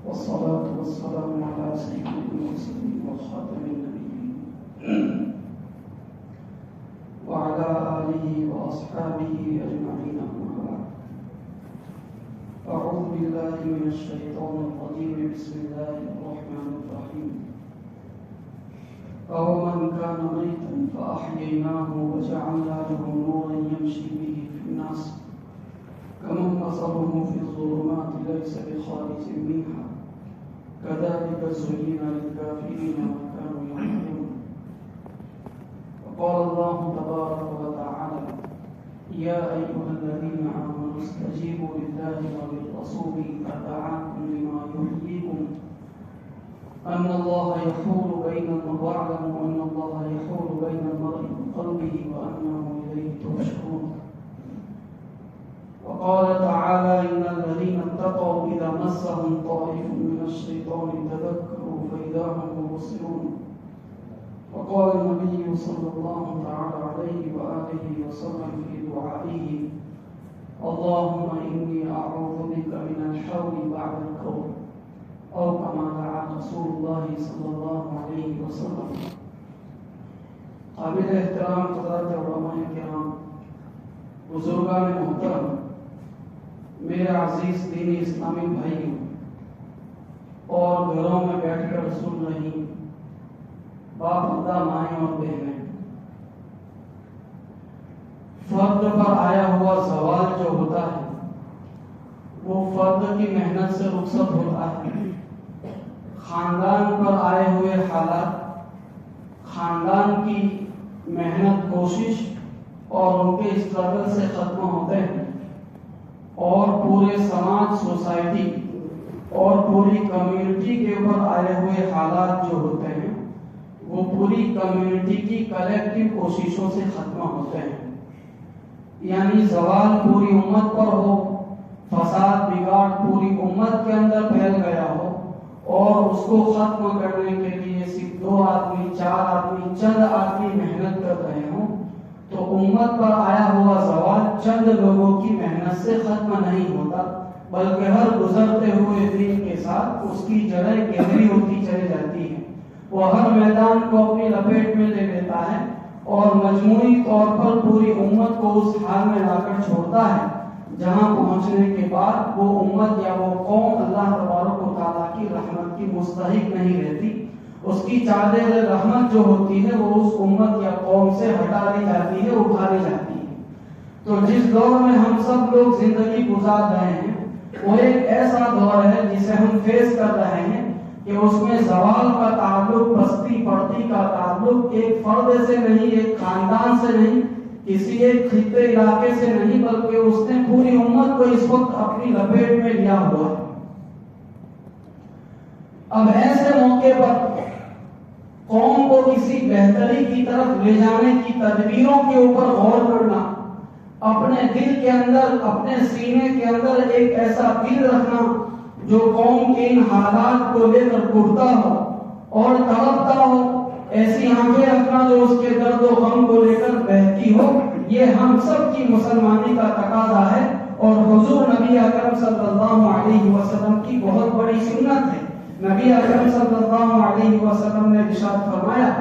والصلاة والسلام على سيد المرسلين وخاتم النبيين وعلى آله وأصحابه أجمعين أما بعد. أعوذ بالله من الشيطان الرجيم. بسم الله الرحمن الرحيم. أَوَمَنْ كَانَ مَيْتًا فَأَحْيَيْنَاهُ وَجَعَلْنَا لَهُ نُورًا يَمْشِي بِهِ فِي النَّاسِ كَمَنْ مَثَلُهُ فِي الظُّلُمَاتِ لَيْسَ بِخَارِجٍ مِنْهَا كَذَلِكَ زُيِّنَ لِلْكَافِرِينَ مَا كَانُوا يَعْمَلُونَ. وقال الله تبارك وتعالى: يا أيها الذين آمنوا استجيبوا لله وللرسول إذا دعاكم لما يحييكم أن الله يحول بين واعلموا أن الله يحول بين المرء وقلبه وأنه إليه تحشرون. وقال تعالى: إن الذين اتقوا إذا مسهم طائف من الشيطان تذكروا فإذا هم مبصرون. وقال النبي صلى الله تعالى عليه وآله وسلم في دعائه: اللهم إني أعوذ بك من الحول بعد القول، أو كما دعا رسول الله صلی اللہ علیہ وسلم. قابل احترام حضرات علماء کرام، بزرگان محترم، میرے عزیز دینی اسلامی بھائیوں اور گھروں میں بیٹھ کر سن رہی باپ دادا مائیں اور بہنیں، فرد پر آیا ہوا زوال جو ہوتا ہے وہ فرد کی محنت سے رخصت ہوتا ہے. خاندان پر آئے ہوئے حالات خاندان کی محنت، کوشش اور ان کے اسٹرگل سے ختم ہوتے ہیں، اور پورے سماج، سوسائٹی اور پوری کمیونٹی کے اوپر آئے ہوئے حالات جو ہوتے ہیں وہ پوری کمیونٹی کی کلیکٹیو کوششوں سے ختم ہوتے ہیں. یعنی زوال پوری امت پر ہو، فساد بگاڑ پوری امت کے اندر پھیل گیا ہو، اور اس کو ختم کرنے کے لیے صرف 2 آدمی، 4 آدمی، چند آدمی محنت کر رہے ہوں، تو امت پر آیا ہوا زوال چند لوگوں کی محنت سے ختم نہیں ہوتا، بلکہ ہر گزرتے ہوئے دن کے ساتھ اس کی جڑیں گہری ہوتی چلی جاتی ہیں. وہ ہر میدان کو اپنی لپیٹ میں لے لیتا ہے اور مجموعی طور پر پوری امت کو اس حال میں لا کر چھوڑتا ہے جہاں پہنچنے کے بعد وہ امت یا وہ قوم اللہ تبارک و تعالیٰ کی رحمت کی مستحق نہیں رہتی. اس کی چادر رحمت جو ہوتی ہے وہ اس امت یا قوم سے ہٹا لی جاتی ہے، اٹھا لی جاتی ہے. تو جس دور میں ہم سب لوگ زندگی گزار رہے ہیں وہ ایک ایسا دور ہے جسے ہم فیس کر رہے ہیں کہ اس میں زوال کا تعلق، پستی پڑتی کا تعلق ایک فرد سے نہیں، ایک خاندان سے نہیں، کسی ایک خطے علاقے سے نہیں، بلکہ اس نے پوری امت کو اس وقت اپنی لپیٹ میں لیا ہوا ہے. اب ایسے موقع پر قوم کو کسی بہتری کی طرف لے جانے کی تدبیروں کے اوپر غور کرنا، اپنے دل کے اندر، اپنے سینے کے اندر ایک ایسا دل رکھنا جو قوم کے ان حالات کو لے کر گھٹتا ہو اور تڑپتا ہو، ایسی آنکھیں رکھنا جو اس کے درد و غم کو لے کر بہتی ہو، یہ ہم سب کی مسلمانی کا تقاضا ہے اور حضور نبی اکرم صلی اللہ علیہ وسلم کی بہت بڑی سنت ہے. نبی اکرم صلی اللہ علیہ وسلم نے ارشاد فرمایا: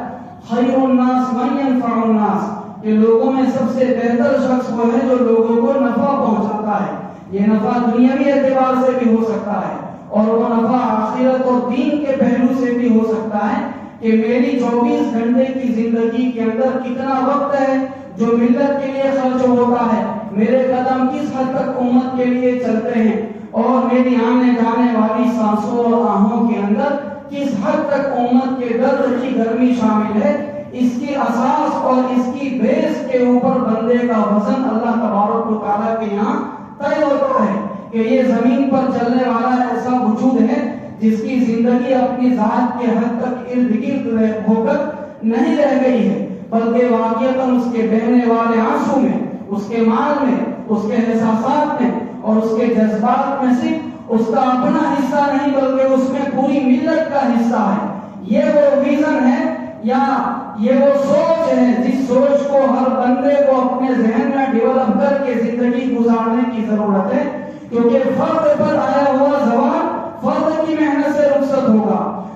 خیر الناس من ينفع الناس، کہ لوگوں میں سب سے بہتر شخص وہ ہے جو لوگوں کو نفع پہنچاتا ہے. یہ نفع دنیاوی اعتبار سے بھی ہو سکتا ہے اور وہ نفع آخرت اور دین کے پہلو سے بھی ہو سکتا ہے کہ میری 24 گھنٹے کی زندگی کے اندر کتنا وقت ہے جو ملت کے لیے خرچ ہوتا ہے، میرے قدم کس حد تک امت کے لیے چلتے ہیں، اور میری آنے جانے والی سانسوں اور آہوں کے اندر کس حد تک امت کے درد کی گرمی شامل ہے. اس کی اساس اور اس کی بیس کے اوپر بندے کا وزن اللہ تبارک و تعالیٰ کے یہاں طے ہوتا ہے کہ یہ زمین پر چلنے والا ایسا وجود ہے جس کی زندگی اپنی ذات کے حد تک ارد گرد ہو کر نہیں رہ گئی ہے، بلکہ واقعتاً اس کے بہنے والے آنسو میں، اس کے مال میں، اس کے احساسات میں اور اس کے جذبات میں صرف اس کا اپنا حصہ نہیں بلکہ اس میں پوری ملت کا حصہ ہے. یہ وہ ویژن ہے یا یہ وہ سوچ ہے جس سوچ کو ہر بندے کو اپنے ذہن میں ڈیولپ کر کے زندگی گزارنے کی ضرورت ہے، کیونکہ فرد پر آیا ہوا زوال فرد کی محنت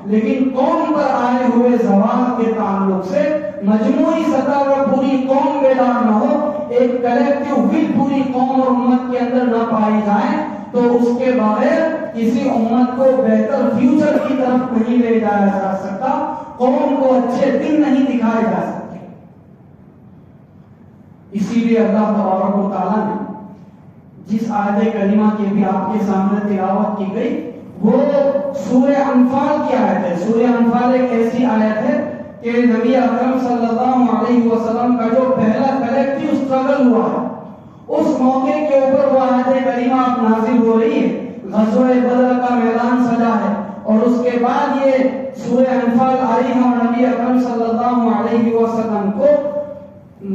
لیکن قوم پر آئے ہوئے زوال کے تعلق سے مجموعی سطح پر پوری قوم بیدار نہ ہو، ایک کلیکٹیو ول پوری قوم اور امت کے اندر نہ پائی جائے، تو اس کے بغیر کسی امت کو بہتر فیوچر کی طرف نہیں لے جایا جا سکتا، قوم کو اچھے دن نہیں دکھائے جا سکتے۔ اسی لیے اللہ تبارک و تعالیٰ نے جس آیت کریمہ کی بھی آپ کے سامنے تلاوت کی گئی وہ سورہ انفال کی آیت ہے۔ سورہ انفال ایک ایسی آیت ہے کہ نبی اکرم صلی اللہ علیہ وسلم کا جو پہلا کلیکٹیو اسٹرگل ہوا ہے، اس موقع کے اوپر وہ آیت کریمہ اب نازل ہو رہی ہے، غزوہ بدر کا میدان سجا ہے، اور اس کے بعد یہ سورہ انفال آئی ہے، اور نبی اکرم صلی اللہ علیہ وسلم کو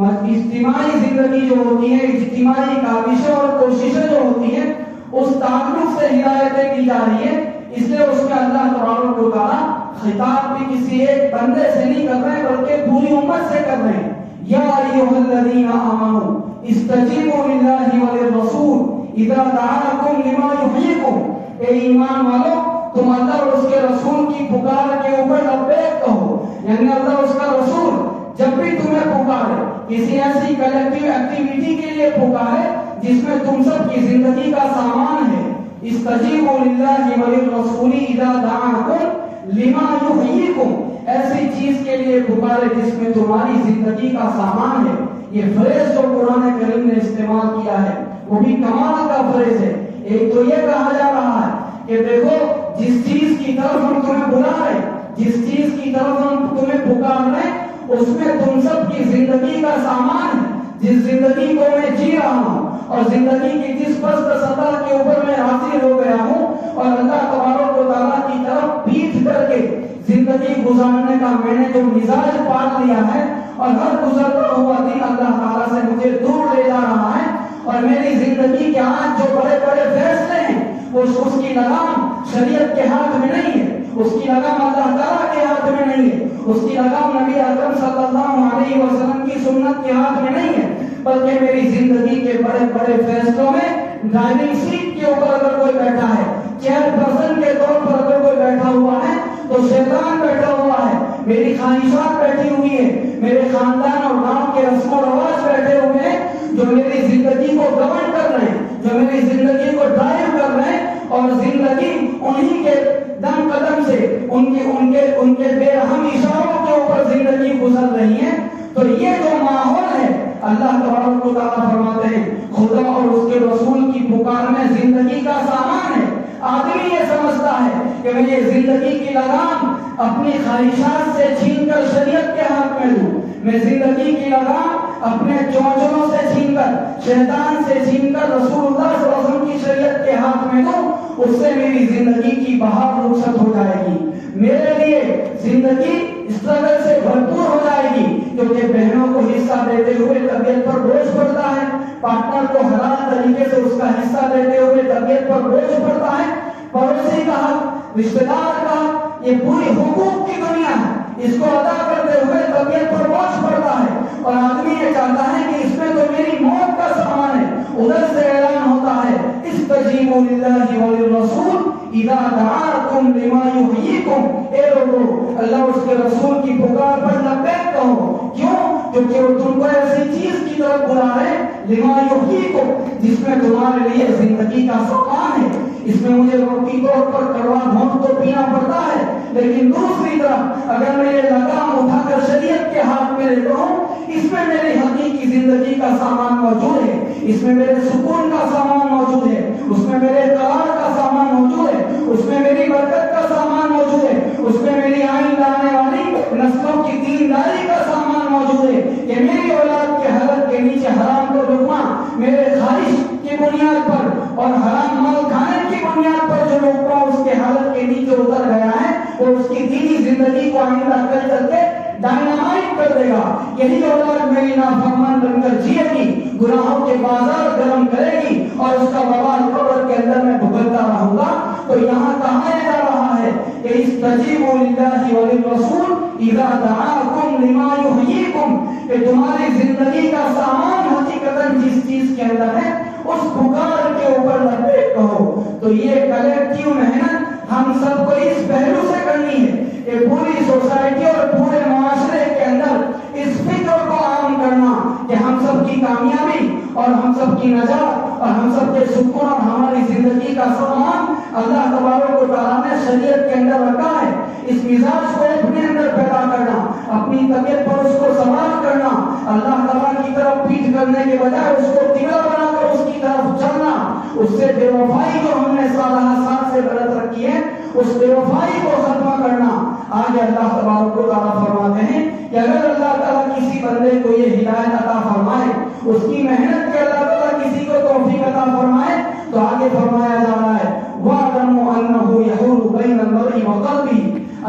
اجتماعی زندگی جو ہوتی ہے، اجتماعی کاوشیں اور کوششیں جو ہوتی ہیں، اس تعلق سے ہدایتیں کی جا رہی ہے۔ اس لیے اس میں اللہ تبارک و تعالیٰ خطاب بھی کسی ایک بندے سے نہیں کر رہے ہیں بلکہ پوری امت سے کر رہے ہیں۔ یا ایھا الذین آمنوا استجیبوا للہ وللرسول اذا دعاکم لما یحییکم، اے ایمان والو تم اللہ اور اس کے رسول کی پکار کے اوپر لبیک کہو، یعنی اللہ اور اس کا رسول جب بھی تمہیں پکارے، کسی ایسی کلیکٹیو ایکٹیویٹی کے لیے پکارے جس میں تم سب کی زندگی کا سامان ہے، استجیبوا للہ وللرسول اذا دعاکم لما یحییکم، ایسی چیز کے لیے پکارے جس میں تمہاری زندگی کا سامان ہے۔ یہ فریز جو قرآن کریم نے استعمال کیا ہے وہ بھی کمال کا فریز ہے۔ ایک تو یہ کہا جا رہا ہے کہ دیکھو جس چیز کی طرف ہم تمہیں بلا رہے، جس چیز کی طرف ہم تمہیں پکار رہے، اس میں تم سب کی زندگی کا سامان ہے، جس زندگی کو میں جی رہا ہوں اور زندگی کی جس پست سطح کے اوپر میں حاضر ہو گیا ہوں، اور اللہ تبارک و تعالیٰ کی طرف پیٹھ کر کے زندگی گزارنے کا میں نے جو مزاج پال لیا ہے، اور ہر گزرتا ہوا دن اللہ تعالیٰ سے مجھے دور لے جا رہا ہے، اور میری زندگی کے آج جو بڑے بڑے فیصلے ہیں وہ اس کی لگام شریعت کے ہاتھ میں نہیں ہے، اس کی لگام اللہ تعالیٰ کے ہاتھ میں نہیں ہے، اس کی لگام نبی اکرم صلی اللہ علیہ وسلم کی سنت کے ہاتھ میں نہیں ہے، بلکہ میری زندگی کے بڑے بڑے فیصلوں میں ڈرائیونگ سیٹ کے اوپر اگر کوئی بیٹھا ہے، چیئر پرسن کے طور پر اگر کوئی بیٹھا ہوا ہے تو شیطان بیٹھا ہوا ہے، میری خواہشات بیٹھی ہوئی ہے، میرے خاندان اور گاؤں کے رسم و رواج بیٹھے ہوئے ہیں جو میری زندگی کو گورن کر رہے ہیں، جو میری زندگی کو ڈرائیو کر رہے ہیں، اور زندگی انہی کے دم قدم سے ان کے بے رحم اشاروں کے اوپر زندگی گزر رہی ہے۔ تو یہ جو ماحول ہے اللہ تبارک و تعالیٰ فرماتے ہیں خدا اور اس کے رسول کی پکار میں زندگی کا سامان ہے۔ آدمی یہ سمجھتا ہے کہ میں یہ زندگی کی لگام اپنی خواہشات سے چھین کر شریعت کے ہاتھ میں دوں، میں زندگی کی لگام اپنے چونچلوں سے چھین کر، شیطان سے چھین کر رسول اللہ صلی اللہ علیہ وسلم کی شریعت کے ہاتھ میں دوں، اس سے میری زندگی کی بہار رخصت ہو جائے گی، میرے لیے زندگی اسٹرگل سے بھرپور ہو جائے گی، کیونکہ بہنوں کو حصہ دیتے ہوئے طبیعت پر بوجھ پڑتا ہے، پارٹنر کو حلال طریقے سے اس کا حصہ دیتے ہوئے طبیعت پر بوجھ پڑتا ہے، پڑوسی کا حق، رشتہ دار کا حق، یہ پوری حقوق کی دنیا ہے، اس کو ادا کرتے ہوئے طبیعت پر بوجھ پڑتا ہے، اور آدمی یہ چاہتا ہے کہ اس میں تو میری موت کا سامان ہے۔ ادھر سے اعلان ہوتا ہے استجیبوا للہ وللرسول اذا دعاکم لما یحییکم، اے لوگو اللہ اس کے رسول کی پکار پر لبیک کہو، کیوں؟ کیونکہ وہ تم کو ایسی چیز کی طرف بلا رہے لما یحییکم جس میں تمہارے لیے زندگی کا سامان ہے۔ اس میں مجھے روٹی طور پر کڑوا گھونٹ تو پینا پڑتا ہے، لیکن دوسری طرف اگر میں یہ لگام اٹھا کر شریعت کے ہاتھ میں لیتا ہوں، اس میں میری حقیقی زندگی کا سامان موجود ہے، اس میں میرے سکون کا سامان موجود ہے، اس میں میرے قرار کا سامان موجود ہے، اس میں میری برکت کا سامان موجود ہے، اس میں میری آئندہ آنے والی نسلوں کی دینداری کا سامان موجود ہے، کہ میری اولاد کے حلق کے نیچے حرام کو لقمہ میرے خواہش کی بنیاد پر اور حرام مال کھانے کی بنیاد پر جو لقمہ اس کے حلق کے نیچے اتر گیا ہے وہ اس کی دینی زندگی کو آئندہ کل کر کے ڈائنامائٹ کر دے گا۔ یہی اولاد میری نافرمان بن کر جیے گی، گناہوں کے بازار گرم کرے گی، اور اس کا وبال قبر کے اندر میں بھگتتا رہوں گا۔ تو یہاں کہا جا رہا ہے کہ استجیبوا للہ وللرسول اذا دعاکم لما یحییکم، کہ تمہاری زندگی کا سامان حقیقتاً جس چیز کے اندر ہے اس پکار کے اوپر لبیک کہو۔ تو یہ کلیکٹیو محنت ہم سب کو اس پہلو سے کرنی ہے کہ پوری سوسائٹی اور پورے معاشرے کے اندر اس فکر کو عام کرنا کہ ہم سب کی کامیابی اور ہم سب کی نجات اور ہم سب کے سکون اور ہماری زندگی کا سامان اللہ تبارک و تعالیٰ نے شریعت کے اندر رکھا ہے. اس مزاج کو اپنے اندر پیدا کرنا، اپنی طبیعت پر اس کو سوار کرنا، اللہ تعالیٰ کی طرف پیٹ کرنے کے بجائے اس کو قبلہ بنا کر اس کی طرف چلنا، اس سے بے وفائی جو ہم نے سالہ سال سے برت رکھی ہے اس بے وفائی کو ختم کرنا. آگے اللہ تبارک و تعالیٰ فرماتے ہیں کہ اگر اللہ تعالیٰ کسی بندے کو یہ ہدایت عطا فرمائے، اس کی محنت کے اللہ تعالیٰ کسی کو توفیق عطا فرمائے، تو آگے فرمایا جا رہا ہے وَاعْلَمُوا أَنَّهُ يَحُولُ بَيْنَ الْمَرْءِ وَقَلْبِهِ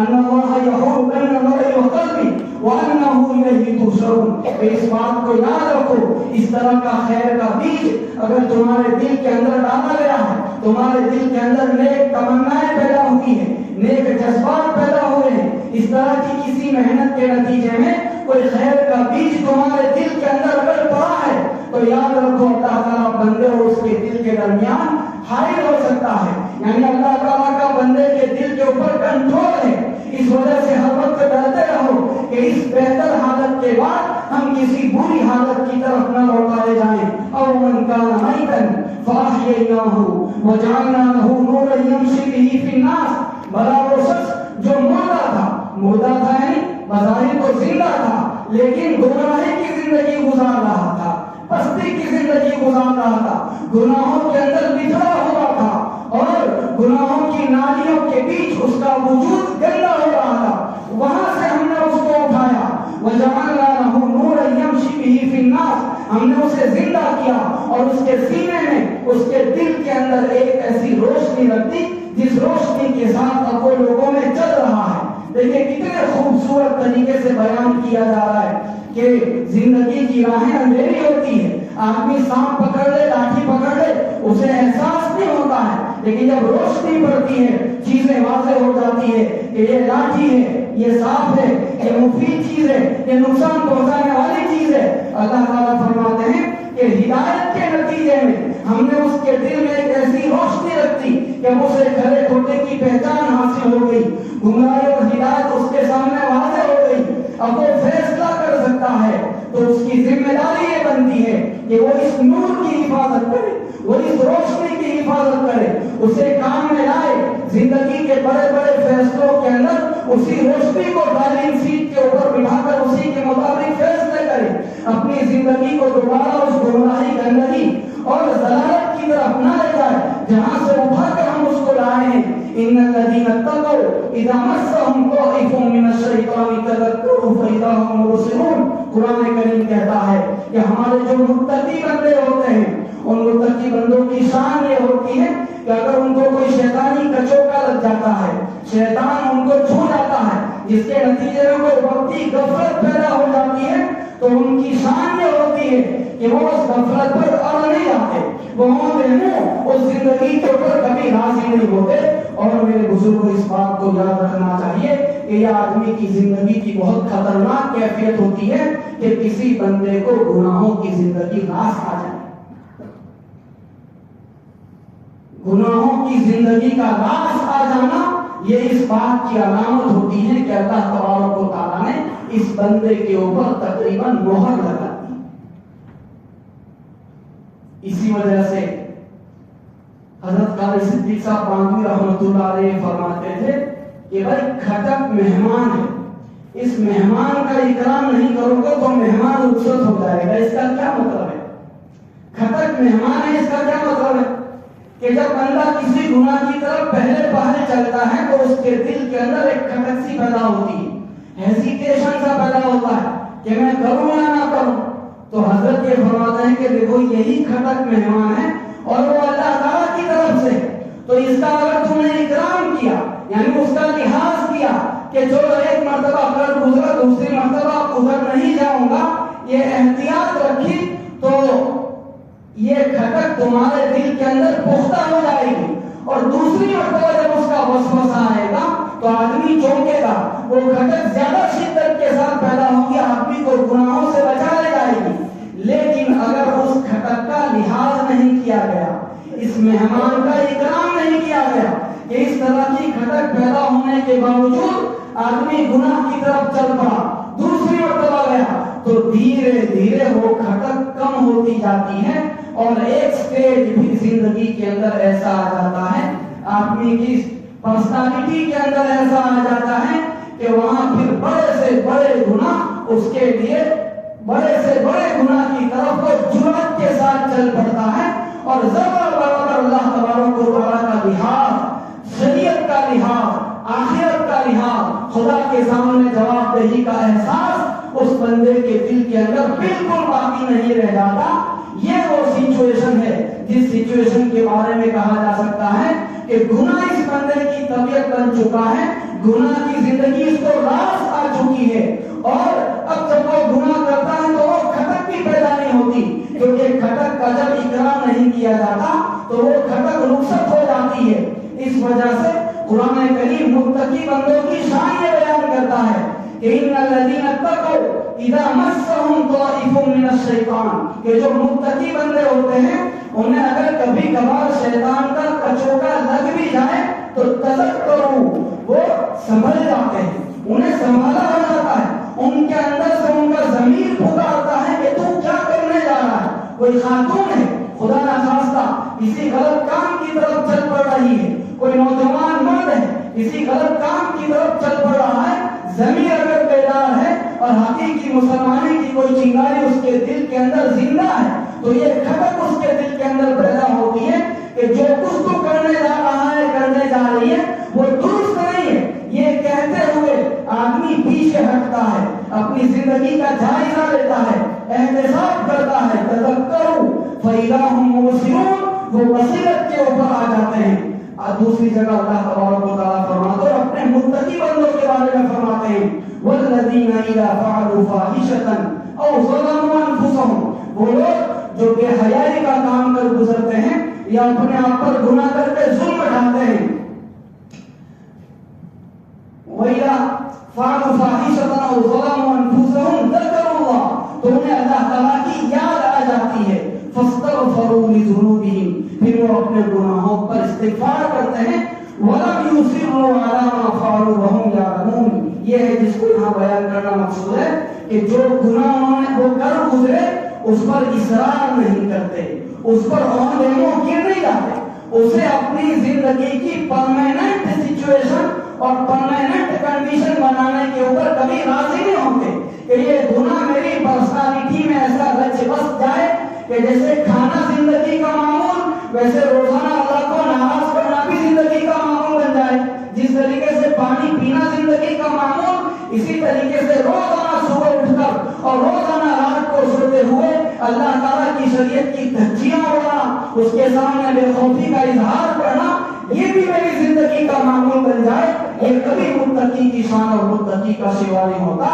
أَنَّ اللَّهَ يَحُولُ بَيْنَ الْمَرْءِ وَقَلْبِهِ وَأَنَّهُ إِلَيْهِ تُحْشَرُونَ. اس بات کو یاد رکھو، اس طرح کا خیر کا بیج اگر تمہارے دل کے اندر ڈالا گیا ہے، تمہارے دل کے اندر نیک تمنائیں پیدا ہوئی ہیں، نیک جذبات پیدا ہوئے ہیں، اس طرح کی کسی محنت کے نتیجے میں کوئی خیر کا بیج تمہارے دل کے اندر اگر پڑا ہے، تو یاد رکھو اللہ تعالیٰ بندے اور اس کے دل کے درمیان حائل ہو سکتا ہے. یعنی اللہ تعالیٰ کا بندے کے دل کے اوپر کنٹرول ہے. اس وجہ سے ہر وقت ڈرتے رہو کہ اس بہتر حالت کے بعد ہم کسی بری حالت کی طرف نہ لوٹائے جائیں. اور من کان میتا فاحییناہ وجعلنا لہ نورا یمشی بہ فی الناس. بھلا وہ شخص جو مردہ تھا یعنی بظاہر تو زندہ تھا لیکن گمراہی کی زندگی گزار رہا تھا، پستی کی زندگی گزار رہا تھا، گناہوں کے اندر بچھڑا ہوا تھا اور گناہوں کی نالیوں کے بیچ اس کا وجود گندا ہو رہا تھا. وہاں سے ہم نے اس کو اٹھایا وَجَعَلْنَا لَهُ نُورًا يَمْشِي بِهِ فِي النَّاسِ. ہم نے اسے زندہ کیا اور اس کے سینے میں، اس کے دل کے اندر ایک ایسی روشنی رکھ دی جس روشنی کے ساتھ اب وہ لوگوں میں چل رہا ہے. دیکھیں کتنے خوبصورت طریقے سے بیان کیا جا رہا ہے کہ زندگی کی راہیں اندھیری ہوتی ہے، آدمی سانپ پکڑ لے، لاٹھی پکڑ لے، اسے احساس نہیں ہوتا ہے، لیکن جب روشنی پڑتی ہے چیزیں واضح ہو جاتی ہے کہ یہ لاٹھی ہے، یہ سانپ ہے، یہ مفید چیز ہے، یہ نقصان پہنچانے والی چیز ہے. اللہ تعالیٰ فرماتے ہیں کہ ہدایت کے نتیجے میں ہم نے اس کے دل میں ایک ایسی روشنی رکھ دی کہ اسے کھڑے کھوٹے کی پہچان حاصل ہو گئی، گمراہی اور ہدایت اس کے سامنے واضح ہو گئی. اب وہ فیصلہ کر سکتا ہے تو اس کی ذمہ داری یہ بنتی ہے کہ وہ اس نور کی حفاظت کرے، وہ اس روشنی کی حفاظت کرے، اسے کام میں لائے، زندگی کے بڑے بڑے فیصلوں کے اندر اسی روشنی کو ڈرائیونگ سیٹ کے اوپر بٹھا کر اسی کے مطابق فیصلے کرے، اپنی زندگی کو دوبارہ اس گمراہی گندگی اور ضلالت کی طرف نہ لے جائے جہاں سے اٹھا کر ہم اس کو لائے ہیں. ان الذين اتقوا اذا مسهم طائف من الشيطان تذكروا فاذا هم مبصرون. قرآن کریم کہتا ہے کہ ہمارے جو متقی بندے ہوتے ہیں ان متقی بندوں کی شان یہ ہوتی ہے کہ اگر ان کو کوئی شیطانی کچوکا لگ جاتا ہے، شیطان ان کو چھو جاتا ہے جس کے نتیجے میں کوئی وقتی غفلت پیدا ہو جاتی ہے، تو ان کی شان یہ ہوتی ہے کہ وہ اس غفلت پر اڑ نہیں جاتے، وہ اس زندگی کے اوپر کبھی راضی نہیں ہوتے. اور میرے بزرگوں اس بات کو یاد رکھنا چاہیے کہ یہ آدمی کی زندگی کی بہت خطرناک کیفیت ہوتی ہے کہ کسی بندے کو گناہوں کی زندگی راس آ جائے. گناہوں کی زندگی کا راس آ جانا یہ اس بات کی علامت ہوتی ہے کہ اللہ تبارک و تعالیٰ نے اس بندے کے اوپر تقریباً مہر لگا دی. اسی وجہ سے حضرت قاری صدیق صاحب بانگوی رحمۃ اللہ علیہ فرماتے تھے کہ بھائی کھٹک مہمان ہے، اس مہمان کا اکرام نہیں کرو گے تو مہمان رخصت ہو جائے گا. اس کا کیا مطلب ہے؟ کھٹک مہمان ہے، اس کا کیا مطلب ہے کہ جب بندہ کسی گناہ کی طرف پہلے چلتا ہے تو اس کے دل کے اندر ایک کھٹک سی پیدا ہوتی ہے، ہیزیٹیشن سا پیدا ہوتا ہے کہ میں کروں یا نہ کروں. تو حضرت یہ فرماتے ہیں کہ دیکھو یہی کھٹک مہمان ہے اور وہ اللہ تعالیٰ کی طرف سے، تو اس کا اگر تم نے اکرام کیا یعنی اس کا لحاظ کیا کہ جو ایک مرتبہ اگر گزرا دوسری مرتبہ گزر نہیں جاؤں گا، یہ احتیاط رکھی تو یہ کھٹک تمہارے دل کے اندر پختہ ہو جائے گی. اور دوسری مرتبہ جب اس کا وسوسہ آئے گا تو آدمی چونکے گا، وہ کھٹک زیادہ شدت کے ساتھ پیدا ہوگی، آدمی کو گناہوں سے بچا لے جائے گی. لیکن اگر اس کھٹک کا لحاظ نہیں کیا گیا، اس مہمان کا اکرام نہیں کیا گیا کہ اس طرح کی کھٹک پیدا ہونے کے باوجود آدمی گناہ کی طرف چل پڑا، دوسری مرتبہ گیا تو دھیرے دھیرے وہ کھٹک کم ہوتی جاتی ہے، اور ایک سٹیج بھی زندگی کے اندر ایسا آ جاتا ہے، آدمی کی پرسنالٹی کے اندر ایسا آ جاتا ہے کہ وہاں پھر بڑے سے بڑے گناہ اس کے لیے، بڑے سے بڑے گناہ کی طرف وہ جرأت کے ساتھ چل پڑتا ہے، اور زبر برابر اللہ تبارک و تعالیٰ کا لحاظ، شریعت کا لحاظ، آخرت کا لحاظ، خدا کے سامنے جواب دہی کا احساس اس بندے کے دل کے اندر بالکل باقی نہیں رہ جاتا۔ یہ وہ سچویشن ہے جس سچویشن کے بارے میں کہا جا سکتا ہے کہ گناہ اس بندے کی طبیعت بن چکا ہے، گناہ کی زندگی اس کو راس آ چکی ہے، اور اب جب وہ گناہ کرتا ہے تو وہ کھٹک بھی پیدا نہیں ہوتی، کیونکہ کھٹک کا جب اکرام نہیں کیا جاتا تو وہ کھٹک رخصت ہو جاتی ہے۔ اس وجہ سے قرآن کریم متقی بندوں کی شان یہ بیان کرتا ہے کہ ان الذین اتقوا اذا مسهم طائف من الشیطان، کہ جو متقی بندے ہوتے ہیں انہیں اگر کبھی کبھار شیطان کا کچوکا لگ بھی جائے تو تذکروا، وہ سنبھل جاتے ہیں، انہیں سنبھالا ہو جاتا ہے، ان کے اندر سے ان کا ضمیر پکارتا ہے کہ تو کیا کرنے جا رہا ہے۔ کوئی خاتون ہے خدا نخواستہ کسی غلط کام کی طرف چل پڑ رہی ہے، کوئی نوجوان مرد ہے کسی غلط کام کی طرف چل پڑ رہا ہے، ضمیر اگر بیدار ہے اور حقیقی مسلمانی کی کوئی چنگاری اس کے دل کے اندر زندہ ہے تو یہ کھٹک اس کے دل کے اندر پیدا ہوتی ہے کہ جو کچھ تو کرنے جا رہا ہے، کرنے جا رہی ہے، وہ درست نہیں ہے۔ یہ کہتے ہوئے آدمی پیچھے ہٹتا ہے، اپنی زندگی کا جائزہ لیتا ہے، احتساب کرتا ہے، تذکروا فإذا هم مبصرون، وہ بصیرت کے اوپر آ جاتے ہیں۔ دوسری جگہ اللہ تبارک و تعالیٰ فرماتے ہیں، اپنے متقی بندوں کے بارے میں فرماتے ہیں والذین اذا فعلوا فاحشۃ او ظلموا انفسهم، وہ لوگ جو بے حیائی کا کام کر گزرتے ہیں یا اپنے آپ پر گناہ کر کے ظلم ڈھاتے ہیں، وَإِذَا فَعَلُوا فَاحِشَةً أَوْ ظَلَمُوا أَنفُسَهُمْ ذَكَرُوا اللَّهَ، تو انہیں اللہ تعالیٰ کی یاد آ جاتی ہے، فَاسْتَغْفَرُوا لِذُنُوبِهِمْ، پھر وہ اپنے گناہوں پر استغفار کرتے ہیں، وَلَمْ يُصِرُّوا عَلَىٰ مَا فَعَلُوا وَهُمْ يَعْلَمُونَ، یہ ہے جس کو یہاں بیان کرنا مقصود ہے کہ جو گناہ انہوں نے وہ کر گزرے اس پر اصرار نہیں کرتے، اس پر اونگوں گر نہیں جاتے، اسے اپنی زندگی کی پرماننٹ سچویشن اور پرماننٹ کنڈیشن بنانے کے اوپر کبھی راضی نہیں ہوتے کہ یہ گناہ میری پرسنالٹی میں ایسا رچ بس جائے کہ جیسے کھانا زندگی کا معمول، ویسے روزانہ اللہ کو ناراض کرنا بھی زندگی کا معمول بن جائے، جس طریقے سے پانی پینا زندگی کا معمول، اسی طریقے سے روزانہ صبح اٹھ کر اور روزانہ رات کو سوتے ہوئے اللہ تعالیٰ کی شریعت کی دھجیاں اڑانا، اس کے سامنے بے خوفی کا اظہار کرنا، یہ بھی میری زندگی کا معمول بن جائے، یہ کبھی متقی کی شان اور متقی کا سوا نہیں ہوتا۔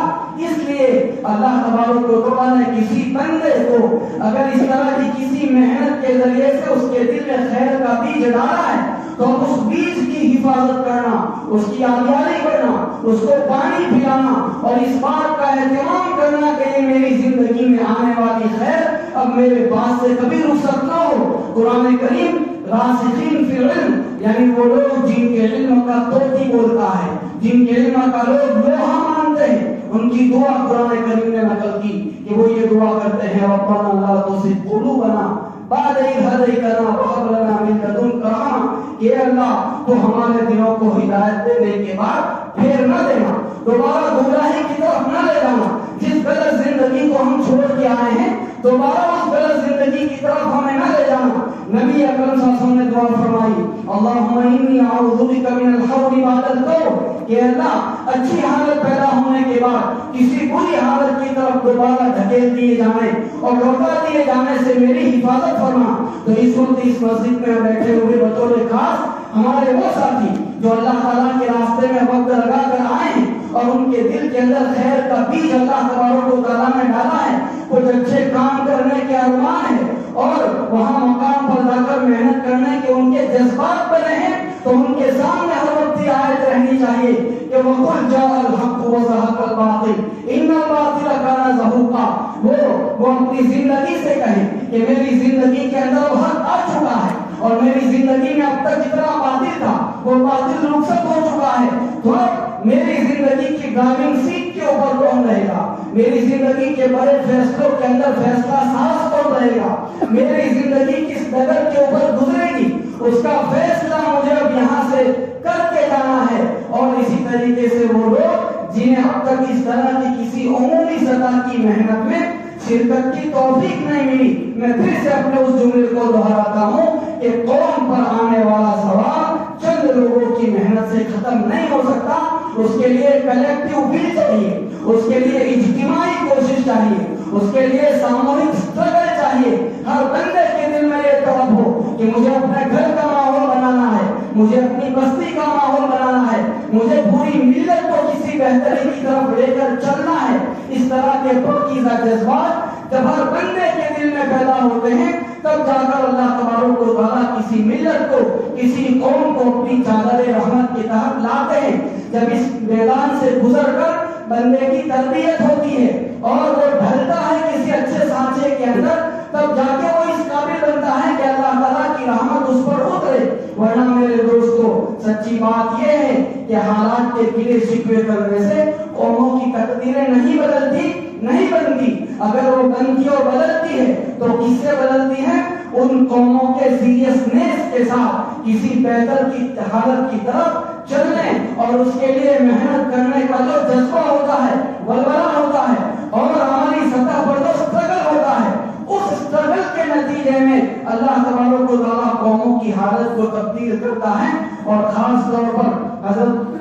اس لیے اللہ تبارک و تعالیٰ نے کسی بندے کو اگر اس طرح کی کسی محنت کے ذریعے سے اس کے دل میں خیر کا بیج ڈالا ہے تو اس بیج کی حفاظت کرنا، اس کی آبیاری کرنا، اس کو پانی پلانا اور اس بات کا اہتمام کرنا کہ یہ میری زندگی میں آنے والی خیر اب میرے پاس سے کبھی رخصت نہ ہو۔ قرآن کریم راسخین فی العلم، یعنی وہ لوگ جن کے علم کا توتی بولتا ہے، جن کے علم کا لوگ لوہا مانتے ہیں، ان کی دعا قرآن کریم نے نقل کی کہ وہ یہ دعا کرتے ہیں ربنا لا تزغ قلوبنا بعد إذ هديتنا وهب لنا من لدنك رحمة، کہ اللہ تو ہمارے دلوں کو ہدایت دینے کے بعد پھر نہ دینا، دوبارہ گمراہی کی طرف نہ لے جانا، جس غلط زندگی کو ہم چھوڑ کے آئے ہیں دوبارہ اس غلط زندگی کی طرف ہمیں نہ لے جانا۔ نبی اکرم صلی اللہ علیہ وسلم نے دعا فرمائی اللہم انی اعوذ بک من الحول بعد القول، کہ اللہ اچھی حالت پیدا ہونے کے بعد کسی بری حالت کی طرف دوبارہ دھکیل دیے جانے اور لوٹا دیے جانے سے میری حفاظت فرما۔ تو اس وقت اس مسجد میں بیٹھے ہوئے بطور خاص ہمارے وہ ساتھی جو اللہ تعالیٰ کے راستے میں وقت لگا کر آئے ہیں اور ان کے دل کے اندر خیر کا بیج اللہ تبارک و تعالیٰ نے ڈالا ہے، کچھ اچھے کام کرنے کے ارمان ہے اور وہاں مقام پر جا کر محنت کرنے کے ان کے جذبات بنے ہیں، تو ان کے سامنے ہر وقت یہ آیت رہنی چاہیے کہ وَقُلْ جَاءَ الْحَقُّ وَزَهَقَ الْبَاطِلُ إِنَّ الْبَاطِلَ كَانَ زَهُوقًا، وہ اپنی زندگی سے کہیں کہ میری زندگی کے اندر وہ حق آ چکا ہے اور میری زندگی میں اب تک جتنا باطل تھا وہ باطل رخصت ہو چکا ہے، تو اب میری زندگی کی ڈرائیونگ سیٹ کے اوپر کون رہے گا؟ میری زندگی کے بڑے فیصلوں کے اندر فیصلہ ساز کون رہے گا؟ میری زندگی کس ڈگر کے اوپر گزرے گی، اس کا فیصلہ مجھے اب یہاں سے کر کے جانا ہے۔ اور اسی طریقے سے وہ لوگ جنہیں اب تک اس طرح کی کسی عمومی سطح کی محنت میں شرکت کی توفیق نہیں ملی، میں پھر سے اپنے اس جملے کو دہراتا ہوں کہ قوم پر آنے والا سوال چند لوگوں کی محنت سے ختم نہیں ہو سکتا، اس کے لیے کلیکٹیو ول چاہیے، اس کے لیے اجتماعی کوشش چاہیے، اس کے لیے ساموہک اسٹرگل چاہیے۔ ہر بندے کے دل میں یہ طلب ہو کہ مجھے اپنے گھر کا ماحول بنانا ہے، مجھے اپنی بستی کا ماحول بنانا ہے، مجھے پوری ملت کو کسی بہتری کی طرف لے کر چلنا ہے۔ اس طرح کے پاکیزہ جذبات جب ہر بندے کے دل میں پیدا ہوتے ہیں تب جا کر اللہ تبارک و تعالیٰ کسی ملت کو، کسی قوم کو اپنی چادر رحمت کے تحت لاتے ہیں۔ جب اس میدان سے گزر کر بندے کی تربیت ہوتی ہے اور وہ ڈھلتا ہے کسی اچھے سانچے کے اندر، تب جا کے وہ اس قابل بنتا ہے کہ اللہ تعالیٰ کی رحمت اس پر اترے۔ ورنہ میرے دوستو، سچی بات یہ ہے کہ حالات کے گلے شکوے کرنے سے قوموں کی تقدیریں نہیں بدلتی، نہیں بنتی۔ اگر وہ بنتی اور بدلتی ہے تو کس سے بدلتی ہے؟ ان قوموں کے سیریسنیس کے ساتھ کسی بہتر کی حالت کی طرف چلنے اور اس کے لیے محنت کرنے کا جو جذبہ ہوتا ہے، ولولہ ہوتا ہے، اور ہماری سطح پر جو اسٹرگل ہوتا ہے، اس اسٹرگل کے نتیجے میں اللہ تبارک و تعالیٰ قوموں کی حالت کو تبدیل کرتا ہے۔ اور خاص طور پر حضرت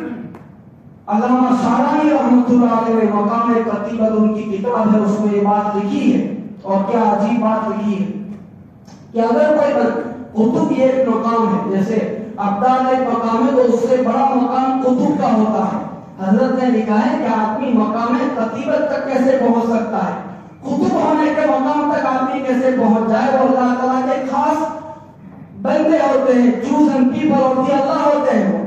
علامہ شعرانی رحمۃ اللہ علیہ نے مقام قطیبت، ان کی کتاب ہے، اس میں یہ بات لکھی ہے، اور کیا عجیب بات لکھی ہے کہ اگر کوئی قطب یہ ایک مقام ہے، جیسے ابدال ایک مقام ہے، تو اس سے بڑا مقام قطب کا ہوتا ہے۔ حضرت نے لکھا ہے کہ آدمی مقام قطیبت تک کیسے پہنچ سکتا ہے، قطب ہونے کے مقام تک آدمی کیسے پہنچ جائے؟ وہ اللہ تعالیٰ کے خاص بندے ہوتے ہیں، چوزن پیپل ہوتی ہے، اللہ ہوتے ہیں۔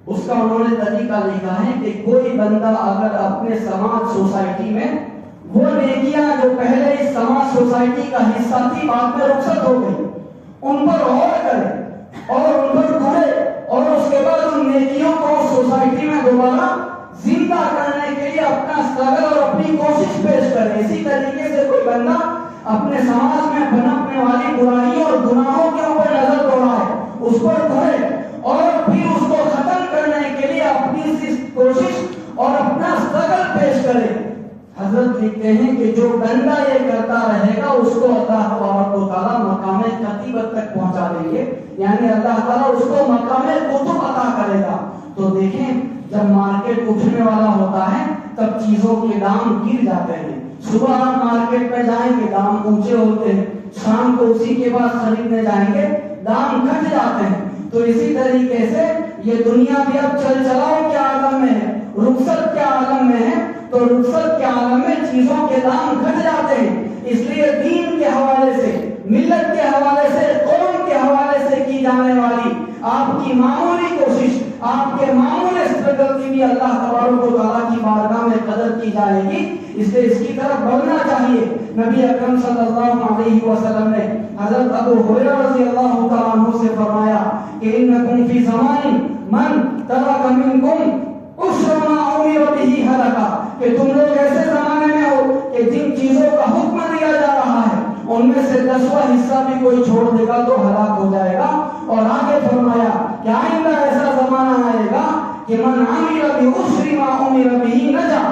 اس کا انہوں نے طریقہ لکھا ہے کہ کوئی بندہ اگر اپنے سماج سوسائٹی میں وہ نیکیاں جو پہلے اس سماج سوسائٹی کا حصہ تھی بعد میں رخصت ہو گئی، ان پر غور کرے اور ان پر گھرے، اور اس کے بعد ان نیکیوں کو سوسائٹی میں دوبارہ زندہ کرنے کے لیے اپنا اسٹرگل اور اپنی کوشش پیش کرے۔ اسی طریقے سے کوئی بندہ اپنے سماج میں پنپنے والی برائیوں اور گناہوں کے اوپر نظر دوڑائے، اس پر گھرے، اور پھر اس کو ختم کرنے کے لیے اپنی کوشش اور اپنا اسٹرگل پیش کرے۔ حضرت لکھتے ہیں کہ جو بندہ یہ کرتا رہے گا اس کو اللہ تبارک و تعالیٰ مقام قطیبت تک پہنچا دیں گے، یعنی اللہ تعالیٰ اس کو مقام قطب عطا کرے گا۔ تو دیکھیں، جب مارکیٹ اٹھنے والا ہوتا ہے تب چیزوں کے دام گر جاتے ہیں۔ صبح آپ مارکیٹ میں جائیں گے دام اونچے ہوتے ہیں، شام کو اسی کے بعد خریدنے جائیں گے دام گھٹ جاتے ہیں۔ تو اسی طریقے سے یہ دنیا بھی اب چل چلاؤ کے عالم میں ہے، رخصت کے عالم میں ہے، تو رخصت کے عالم میں چیزوں کے دام گھٹ جاتے ہیں۔ اس لیے دین کے حوالے سے، ملت کے حوالے سے، قوم کے حوالے سے کی جانے والی آپ کی معمولی کوشش، آپ کے معمولی اسٹرگل کی بھی اللہ تبارک و تعالیٰ کی بارگاہ میں قدر کی جائے گی، اس لیے اس کی طرف بڑھنا چاہیے۔ نبی اکرم صلی اللہ علیہ وسلم نے حضرت ابو ہریرہ رضی اللہ تعالیٰ عنہ سے فرمایا کہ انکم فی زمان من ترک منکم عشر ما امر بہ ہلکا، کہ تم لوگ ایسے زمانے میں ہو کہ جن چیزوں کا حکم دیا جا رہا ہے ان میں سے 10واں حصہ بھی کوئی چھوڑ دے گا تو ہلاک ہو جائے گا۔ اور آگے فرمایا کہ آئندہ ایسا زمانہ آئے گا کہ من عمل بعشر ما امر بہ نجا،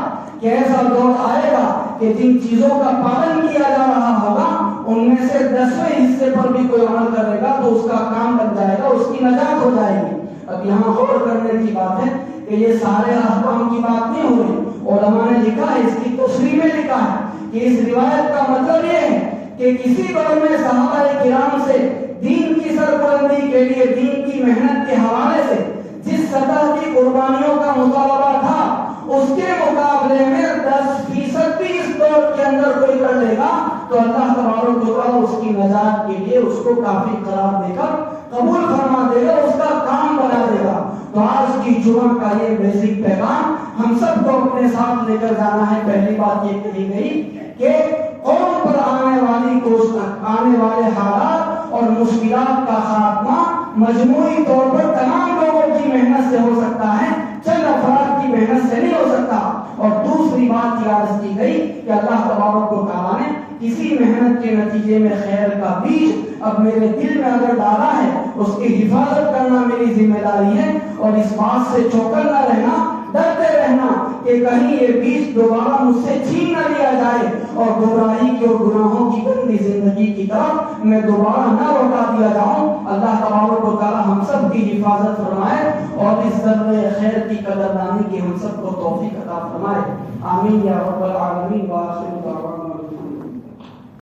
کہ ایسا دور آئے گا کہ جن چیزوں کا پالن کیا جا رہا ہوگا ان میں سے 10ویں حصے پر بھی کوئی عمل کرے گا تو اس کا کام بن جائے گا، اس کی نجات ہو جائے گی۔ اب یہاں غور کرنے کی بات ہے کہ یہ سارے احکام کی بات نہیں ہو رہی، علماء نے لکھا ہے، اس کی تشریح میں لکھا ہے کہ اس روایت کا مطلب یہ ہے کہ کسی دور میں صحابہ کرام سے دین کی سربلندی کے لیے، دین کی محنت کے حوالے سے جس سطح کی قربانیوں کا مطالبہ تھا اس کے مقابلے میں 10% بھی اس دور کے اندر کوئی کر لے گا تو اللہ تبارک و تعالیٰ اس کی نجات کے لیے اس کو کافی قرار دے کر قبول فرما دے گا، اس کا کام بنا دے گا۔ تو آج کی جمعہ کا یہ بیسک پیغام ہم سب کو اپنے ساتھ لے کر جانا ہے۔ پہلی بات یہ کہی گئی کہ قوم پر آنے والے حالات اور مشکلات کا خاتمہ مجموعی طور پر تمام لوگوں کی محنت سے ہو سکتا ہے، چند افراد کی محنت سے نہیں ہو سکتا۔ اور دوسری بات یہ عرض کی گئی کہ اللہ تبارک و تعالیٰ نے کسی محنت کے نتیجے میں خیر کا بیج اب میرے دل میں اگر ڈالا ہے، اس کی حفاظت کرنا میری ذمہ داری ہے، اور اس بات سے چوکنا رہنا، ڈرتے رہنا کہ کہیں یہ بیج دوبارہ مجھ سے چھین نہ لیا جائے اور گمراہی کی اور گناہوں کی گندی زندگی کی طرف میں دوبارہ نہ لوٹا دیا جاؤں۔ اللہ تبارک و تعالی ہم سب کی حفاظت فرمائے اور اس ذرے خیر کی قدردانی کی ہم سب کو توفیق عطا فرمائے۔ آمین یا رب العالمین۔ وآخر دعوانا